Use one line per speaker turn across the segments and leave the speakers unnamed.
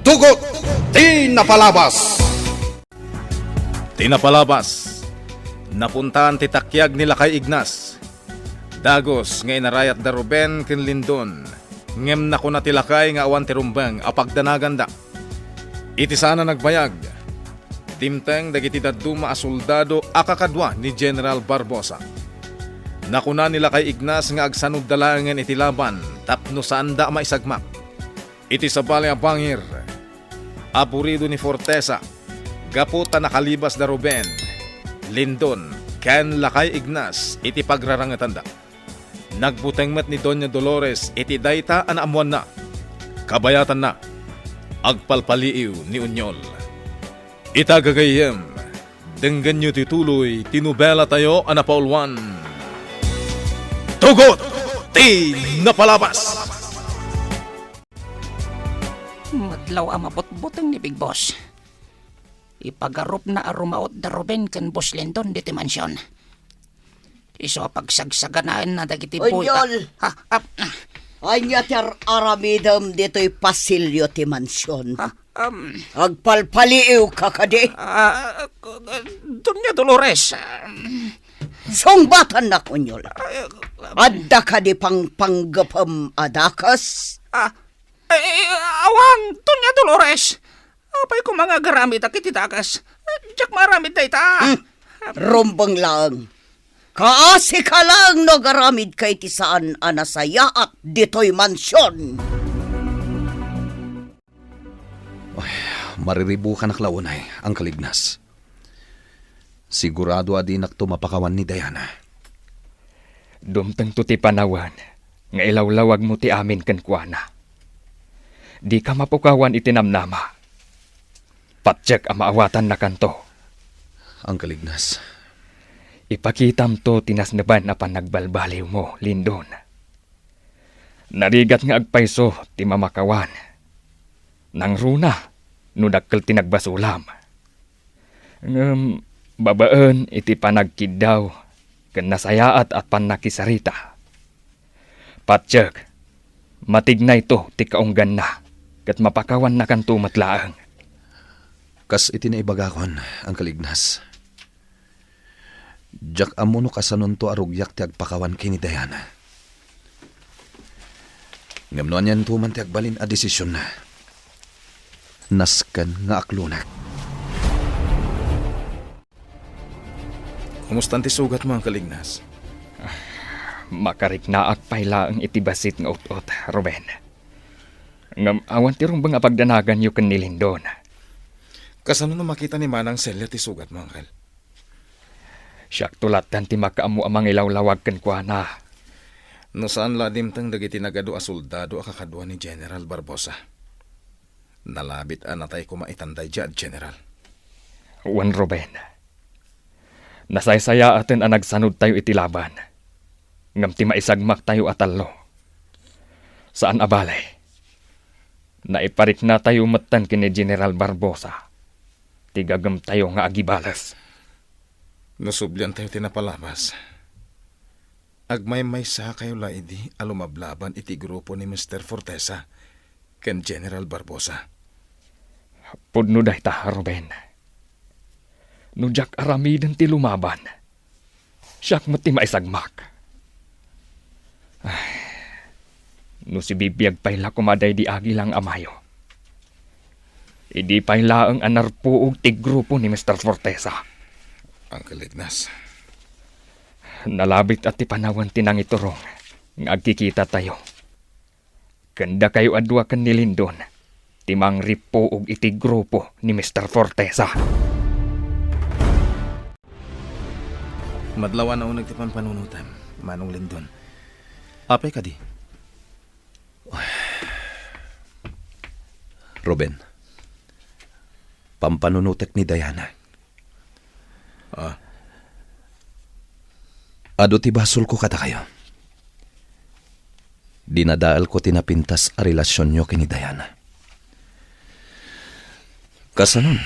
Tugot Tinapalabas.
Tinapalabas. Napuntahan titakyag nila kay Ignas. Dagos nga inarayat da Ruben ken Lindon. Ngem na ko na tilakay nga awan tirumbang apagdanaganda. Iti sana nagbayag. Timteng dagiti daduma a soldado akakadwa ni General Barbosa. Nakuna nila kay Ignas nga agsanog dalangan iti laban tapno sanda maisagmak. Iti sabali a bangir. Apurido ni Fortesa. Gaputa nakalibas da Ruben, Lindon, ken lakay Ignas iti pagrarangatanda. Nagbutengmet ni Doña Dolores iti dayta anaamuan na. Kabayatan na. Agpalpaliiw ni Unyol. Itagagayem, denggan nyo tituloy, tinubela tayo anapaulwan. Tugot Tinapalabas.
Madlaw ang mabot-boteng ni Big Boss. Ipagarup na arumaot da Ruben ken Boss Lindon diti mansyon. Iso pagsagsaganaan na dagiti boy.
Unyol! Anya ter aramidam dito'y pasilyo ti mansyon. Agpalpaliw ka kadi.
Doña Dolores.
Songbatan na kunyol. Adda kadi pang panggapam adakas.
Awan, Doña Dolores. Apay ko mga garamit akit itakas. Diyak maramit na ita.
Rumbang lang. Kaasi ka lang no garamid kay ti saan anasaya at dito'y mansyon.
Mariribu ka naklaunay ang kalignas. Sigurado adi nakto mapakawan ni Diana.
Dumteng to ti panawan, nga ilawlawag mo ti amin ken kuana. Di ka mapukawan itinamnama. Patjek ang maawatan na kanto.
Ang kalignas.
Ipakitam to tinasnaban na panagbalbaliw mo, Lindon. Narigat nga agpayso ti mamakawan. Nang runa, nudakkel tinagbasulam. Babaan iti panagkidaw, ken nasayaat at panakisarita. Patjek, matignay to ti kaunggan na, ket mapakawan na kanto matlaang.
Kas itinaibagakon ang kalignas. Jak amuno kasanon to arugyak ti agpakawan kini Diana. Ngamnoan yan tuman ti agbalin a desisyon na. Naskan nga aklunak.
Kumusta ti sugat mo ang kalignas?
Makariknaak payla ang itibasit nga utot, Ruben. Ngam awan ti rumbang apagdanagan yu ken ni Lindon.
Kasano na makita ni Manang Celia ti sugat mo, Angel?
Siyak tulatan ti makaamu amang ilawlawag ken kuana.
No saan ladimtang dagiti nagado a soldado a kakadwa ni General Barbosa. Nalabit anatay kumaitanday dyan, General.
Wan Ruben. Nasaysaya atin ang nagsanod tayo iti laban. Ngam ti maisagmak tayo atalo. Saan abalay? Naiparik na tayo matan kini General Barbosa. Tigagam tayo nga agibalas.
Nusublian tayo tinapalabas. Agmay-may sa kayo laidi alumablaban iti grupo ni Mr. Fortesa ken General Barbosa.
Pudno day ta, Ruben. Nujak aramiden ti lumaban. Siyak mo ti maisagmak. No si bibiyag payla kumaday di agi lang amayo. Idi payla ang anarpuog ti grupo ni Mr. Fortesa.
Ang kalignas.
Nalabit at ti panawan tinang iturong. Ngagkikita tayo. Kanda kayo adwa kan ni Lindon. Timang ripuog iti grupo ni Mr. Fortesa.
Madlawan na unag ti panunutan, Manong Lindon. Apay ka di?
Ruben, pampanunutek ni Diana. Ado ti basol ko kata kayo. Dinadaal ko tinapintas a relasyon nyo kini Diana. Kasanon,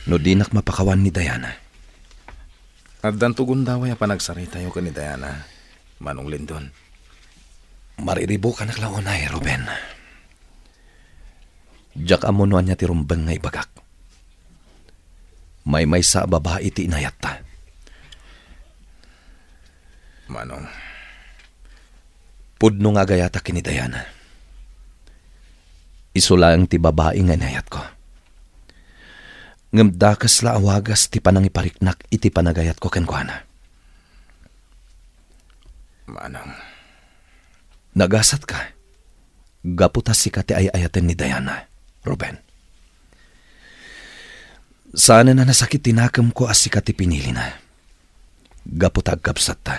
no dinak mapakawan ni Diana.
Addan tugon daway a panagsarita yo kani Diana, Manong Lindon.
Mariribo ka naklaunay, Ruben. Jak amunuan niya ti rumbeng nga ibagak. May sa babae ti inayat ta.
Manong,
Pudno nga gayata kini Dayana. Iso lang ti babae nga inayat ko. Ngamdakas la awagas ti panang ipariknak iti panagayat ko kenkwana.
Manong,
Nagasat ka. Gaputas si kati ayayaten ni Diana, Ruben. Sana na nasakit tinakam ko as si kati pinili na. Gaputag kapsat ta.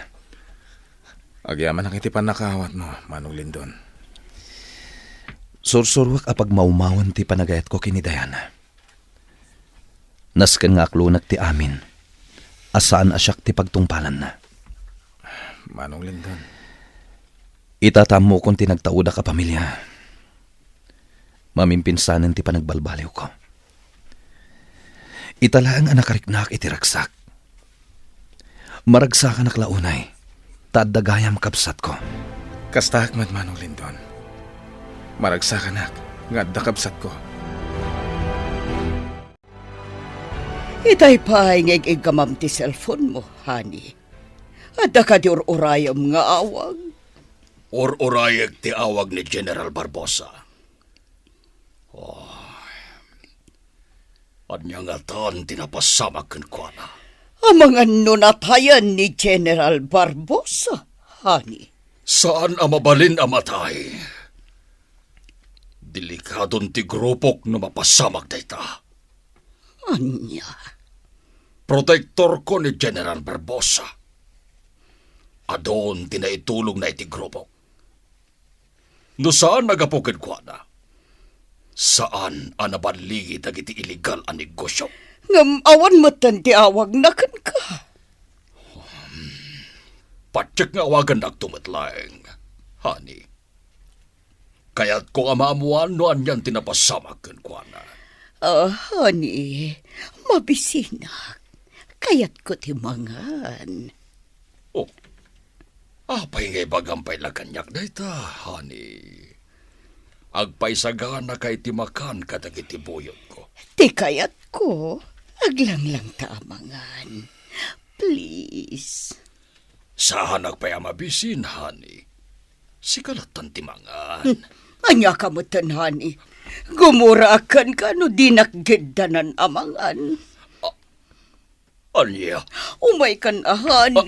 agyaman ang itipan nakawat mo, Manong Lindon.
Sursurwak apag maumawan ti panagayat ko kini Diana. Nasken nga aklunak ti amin. Asaan asyak ti pagtungpalan na.
Manong Lindon,
Itatamo kong tinagtauda ka pamilya. Mamimpinsanan ti panagbalbaliw ko. Itala ang anakariknak iti ragsak. Maragsakan naklaunay. Tadagayam kapsat ko.
kastak mat Manong Lindon. Maragsakan nga dakabsat ko.
Itay pa ingeg igamam ti cellphone mo, honey. Adda ka di urayam nga awag.
Or-orayag ti awag ni General Barbosa. Anya nga tan tinapasamak ko na.
Amang ano natayan ni General Barbosa, honey.
Saan ang mabalin ang matay? Delikadon ti grupok na mapasamak dayta.
Anya,
Protektor ko ni General Barbosa. Adon tinaitulong na iti grupok. No saan nagapukid ko na? Saan ang nabaligi dagiti illegal ang negosyo?
ngam awan matan ti awag nakan ka.
Patsik nga awagan nagtumatlaeng, honey. Kaya't ko amaamuan no anyan tinapasamakan ko na.
Honey, mabisinak. Kayat ko ti mangan.
Oh, apay ngay bagampay lakanyak na ita, honey. Agpaisagaan na kay timakan kadagiti buyot ko.
Ti kayat ko, aglang-lang ta amangan. Please.
Saan nagpayamabisin, honey? Sikalatan timangan.
Anya ka mo honey. Gumuraakan ka no dinakgeddanan amangan.
Anya?
Umay kan honey.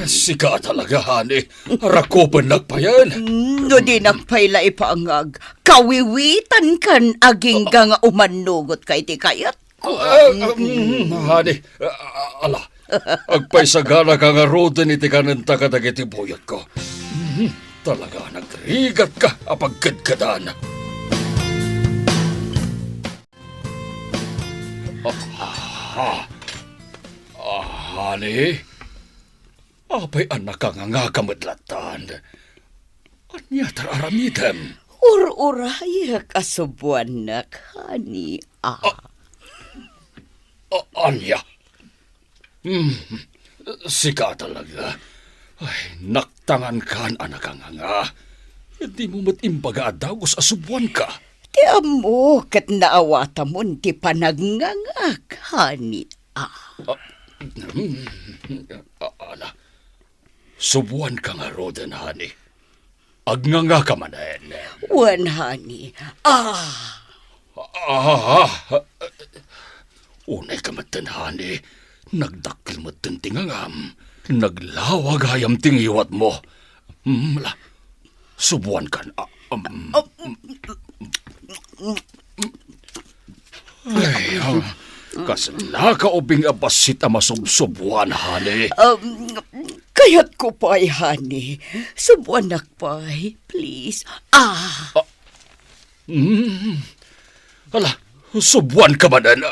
Sika talaga, honey. Rakopan nagpayan.
No dinakpayla ipaangag. Kawiwitan kan aging nga umanugot kay ti kayat ko.
Honey, ala. Agpaisagana ka nga roden iti kananta kadagiti buyot ko. Talaga nagrigat ka apagkadkadan. Honey, apay anak ka nga kamadlatan. Anya tararamidem.
Ur-urayak asubuanak, honey.
Anya? Sika talaga. Ay, naktangan kan anak ka nga. Hindi mo matimbaga adagos asubuan ka.
Ti amo kat naawata mo ti panagnangak, honey.
Ala, subuan ka nga roden, honey. Agnganga ka manayin.
Wan, honey.
Unay ka matan, honey. Nagdakil matan tingangam. Naglawag hayam tingiwat mo. Mala, subuan ka na. Ay, kasla ka ubing abasit ang masubsubuan, honey.
Kayat ko pa'y, honey. Subuanak pa'y, please.
Ala, subuan ka manan.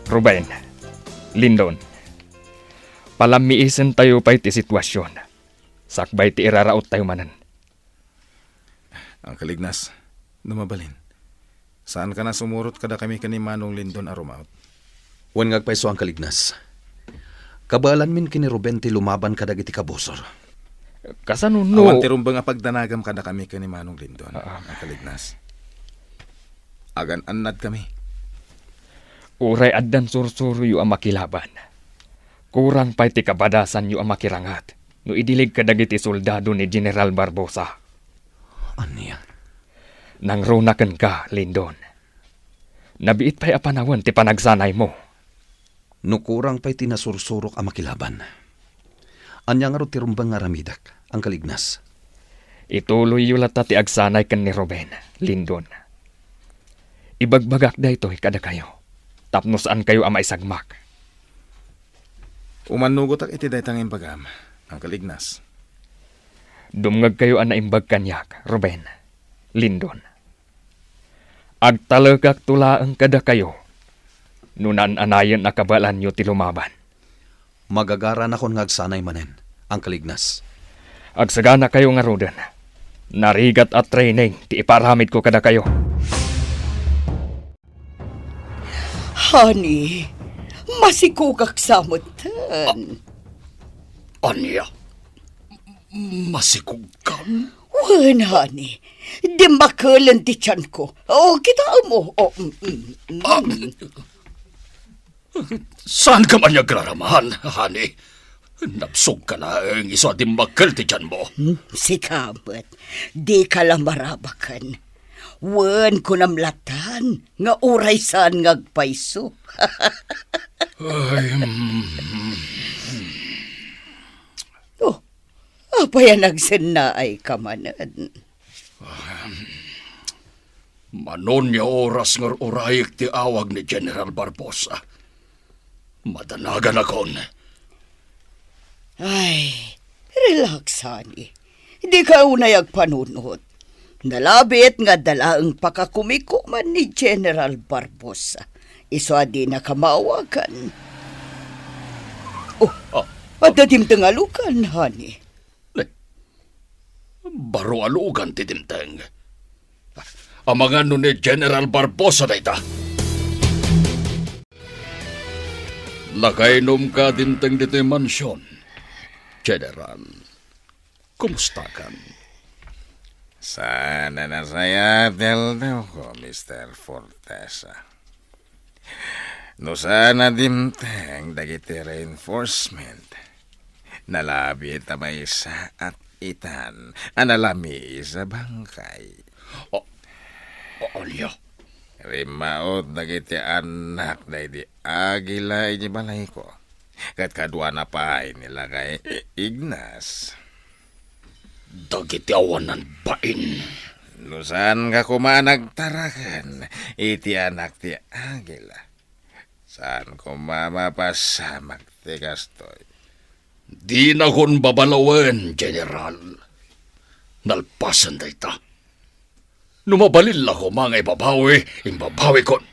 Ruben, Lindon, palamiisin tayo pa iti sitwasyon. Sakbay ti iraraot tayo manan.
Ang kalignas, numabalin. Saan ka na sumurot kada kami kani Manong Lindon arumaot?
Wan ngagpaiso ang kalignas. Kabalan min kini Ruben ti lumaban kadag iti kabusor.
Kasano no?
Awan ti rumbang apagdanagam kada kami ka ni Manong Lindon, ang kalignas. Agan anad kami.
Uray addan sursuro yu ang makilaban. Kurang pa'y ti kabadasan yu ang makirangat. No idilig kadagiti soldado ni General Barbosa.
Aniya?
Nang runaken ka, Lindon. Nabiit pa'y apanawan ti panagsanay mo.
No kurang pa'y tinasursurok ang makilaban. Anya nga ro ti rumbang nga ramidak, ang kalignas.
Ituloy yu lata ti agsanay ken ni Ruben, Lindon. Ibagbagak da ito'y kada kayo. Tapno saan kayo ang maisagmak.
Umanugot ak iti daytang imbagam, ang kalignas.
Dumngag kayo ang naimbag kanyak, Ruben, Lindon. Agtalagak tulaang kada kayo. Nunan anayon na kabalan nyo ti lumaban.
Magagara na kon ngagsanay manen, ang kalignas.
Agsagana kayo nga rodan. Narigat at training ti iparamid ko kada kayo.
Honey, masikugak samutan.
Anya? Masikugkan?
Wan, honey. Di makalan ti tiyan ko. O, kita mo.
Saan ka man nagraramahan, honey? Napsog ka na ang iso at makal ti tiyan mo.
Si Kamat, di ka lang marabakan. Wan ko namlatan, nga uray saan ngagpaiso. Oh, apa yan nagsinnaay ka manan?
Manon niya oras ng urayik ti awag ni General Barbosa. Madanagan akon.
Ay, relax, honey. Di ka unay agpanunod. Nalabit nga dalaang pakakumikuman ni General Barbosa. Iso adi na kamawagan. Oh, at natimtangalukan, honey.
Baro alugan ti dimteng. Ang mga nun ni General Barbosa na ita. Lakainom ka dimteng dito yung mansyon. General, kumusta kan?
Sana na saya deldo ko, Mr. Fortesa. No sana dimteng dagiti reinforcement. Nalabi tamay sa at itan. Analami sa bangkay.
Alya,
Rimaot dagiti anak na di agila iti balay ko. Kat kadwa na pa nila kay Ignas.
dagiti awanan bain.
Nusan ka kumanagtarakan, iti anak ti agila. Saan ko mamapasamak ti kastoy?
Di na kon babalawen, General. Nalpasan da ita. Numabalil ako mga imbabawi kon.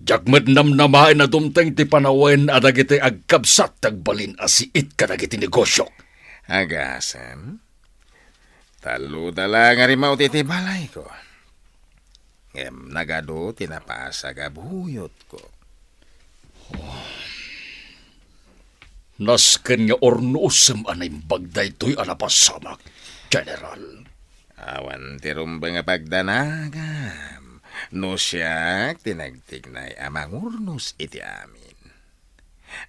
Jagmed namnamain na dumteng ti panawen at agiti agkabsat tagbalin asiit ka dagiti negosyo.
Agasan? Talo dala nga rimaw ti balay ko. Nagado tinapasa ka buhuyot ko.
Nasken nga ornuusem anay bagday to'y anapasamak, General.
Awan ti rumbang nga pagdanagam. No siya tinagtignay amang urnos iti amin.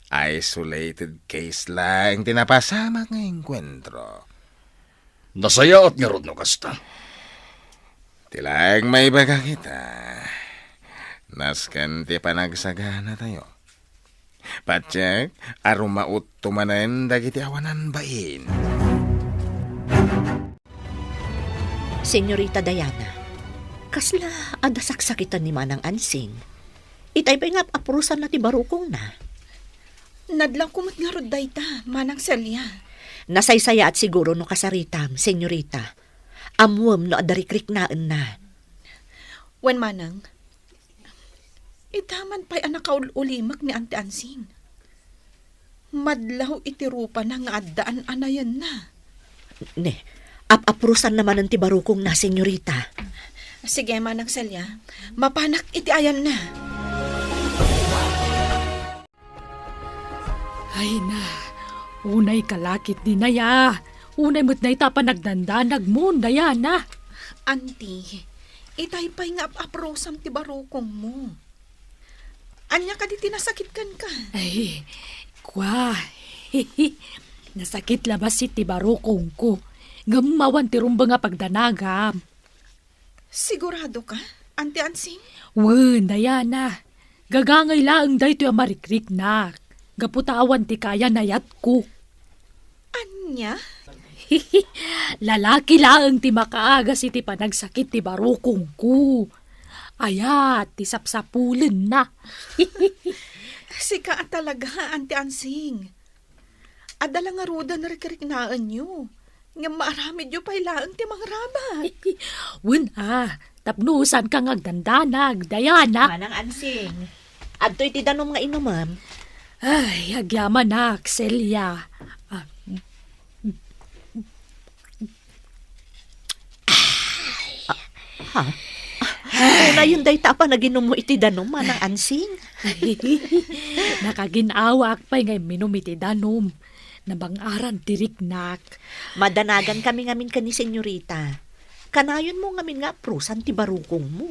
Isolated case lang tinapasamak nga enkwentro.
Nasaya at nga rod no kasta.
Tilang may baga kita. Naskan ti panagsagana tayo. Patsyak, arumaut tumanen dagiti awanan bain.
Senyorita Diana, kasla adasaksakitan ni Manang Ansing. Itay ba nga aprusan na ti barukong na?
Nadlang kumot nga rod dayta, Manang Celia.
Nasaysaya at siguro no kasaritam, senyorita. Amwam no adarikrik naan na.
Wen Manang, itaman pa'y anak kaulimak ni Ante Ansing. Madlaw itirupa na nga addaan anayan na.
Ne, aprusan naman ang ti barukong na, senyorita.
Sige, Manang Celia, mapanak iti ayan na.
Ay na, Unay kalakit ni Naya. Unay mo't na ita pa nagdandanag mo, Dayana.
Auntie, itay pa'y nga aprosam ti barukong mo. Anya ka di tinasakitkan ka.
Ay, kwa. Nasakit labas si tibarokong ko. Gamawan ti rumba nga pagdanagam.
Sigurado ka, Auntie Ansing?
Wen, Dayana. Gagangay laang day to yung marikrik na. Gaputawan ti kaya nayat ko.
Anya?
Lalaki laang ti makaaga si ti panagsakit ti barokong ko. Ayat, ti sapsapulen na.
Sika talaga, Auntie Ansing. Adala nga ruda na rikariknaan nyo. Nga maaramid nyo pa'y laang ti mga rabat.
Wen tapnusan ka ngagdandanag, Dayana.
Manang Ansing, adto'y ti danom nga inumam.
Ay, agyaman na, Celia.
Una yun day tapa na ginom mo iti danom, Manang Ansing.
Nakaginawak pa ngay minum iti danom. Nabangaran diriknak.
Madanagan kami ngamin ka ni senyorita. Kanayon mo ngamin nga prusan ti barukong mo.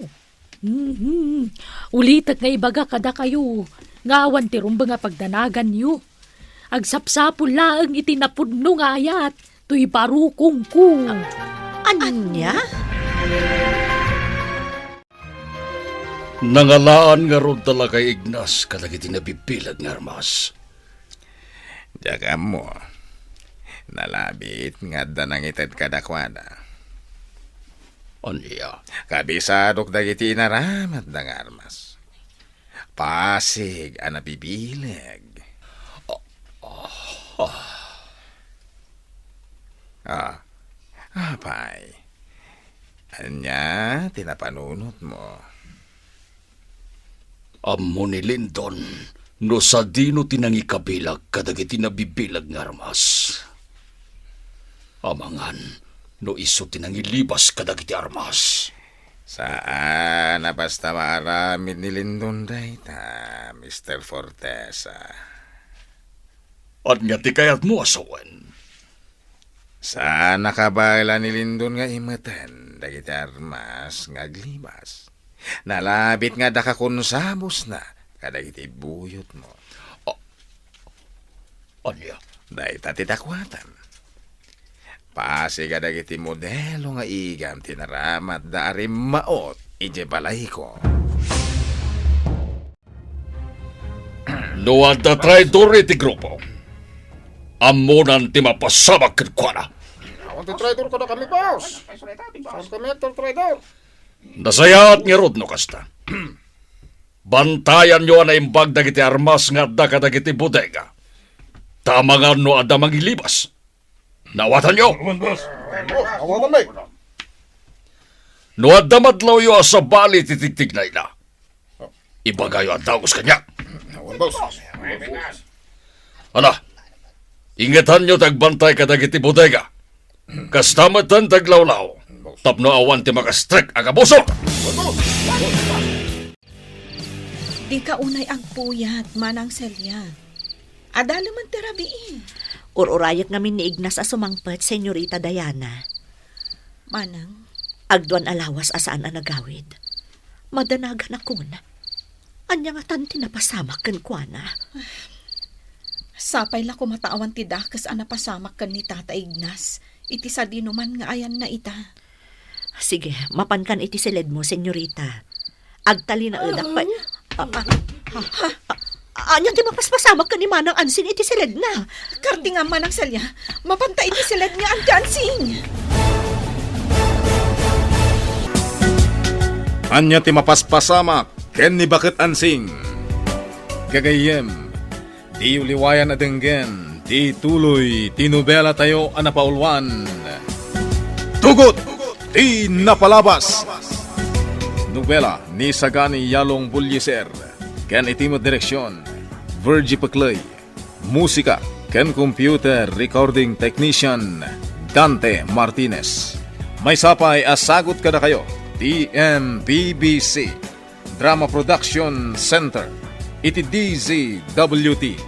Ulitat nga ibaga kada kayo. Ngawan ti rumba nga pagdanagan nyo. Agsapsapul laang itinapudno nga ayat. Tuy barukong ko.
Anya?
Nangalaan nga ron talaga Ignas kadagiti nabibilag nga armas.
Diyaga mo. Nalabit nga danang itad kadakwada.
Anya?
Kabisadok dagiti inaramat ng armas. Pasig ang nabibilag. Apay. Anya, tinapanunot mo.
Amo ni Lindon, no sa dino tinangi kabilag kadagiti nabibilag nga armas. Amangan, no iso tinangi libas kadagiti armas.
Saan na basta maramid ni Lindon dayta, Mr. Fortesa?
At nga ti kayat mo asawan.
Saan nakabala ni Lindon nga imatan, dagiti armas nga aglibas? Nalabit nga dakakonsabos na, kadagiti buyot mo.
Anya?
Dayta titakwatan. Pasig dagiti modelo nga igam tinaramat da arim maot ije balay ko.
No adda traidor iti grupo. Amunan ti mapasabak ken kuana.
Awan ti traidor ko na kami, boss. Saan kami ito traidor?
Nasayat nga rod no kasta. Bantayan nyo na imbag dagiti armas nga adda kadagiti bodega. Tama nga no adda mangilibas. Nawatan nyo!
Awan kami.
No adda madlaw yo asa bali titigtig na ila. Ibagayo ang dagos kanya.
Awan, boss.
Ana, ingatan nyo tagbantay kadagiti bodega. Kastamatan taglawlaw. Tapno awan ti makastrek agabuso.
Di ka unay agpuyat, Manang Celia. Adala man terabiin.
Ururayat ngamin ni Ignas a sumangpet, senyorita Diana.
Manang,
Agduan alawas asaan a nagawid. Madanagan ako na. Anya nga tanti napasamak kan kuana.
sapay la kumataawan ti dakas a napasamak kan ni Tata Ignas. Iti sa dinuman nga ayan na ita.
Sige, mapankan iti silid mo, senyorita. Agtali na udak pa. Anyan ti mapaspasamak ka ni Manang Ansing iti silid na.
Karti nga Manang Celia, mapanta iti silid nga Auntie Ansing.
Anya ti mapaspasamak, ken ni Bakit Ansing. Gagayem, di uliwayan na denggen, di tuloy, tinubela tayo anapaulwan. Tugot, di napalabas. Nobela ni Sagani Yalong Bulyeser, ken itimo direksyon, Virgie Paclay. Musika, ken computer recording technician, Dante Martinez. May sapay asagot kada kayo, TMPBC Drama Production Center, iti DZWT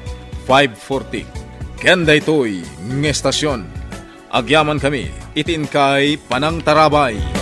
540 Kenda ito'y ng estasyon. Agyaman kami, itin kay Panang Tarabay.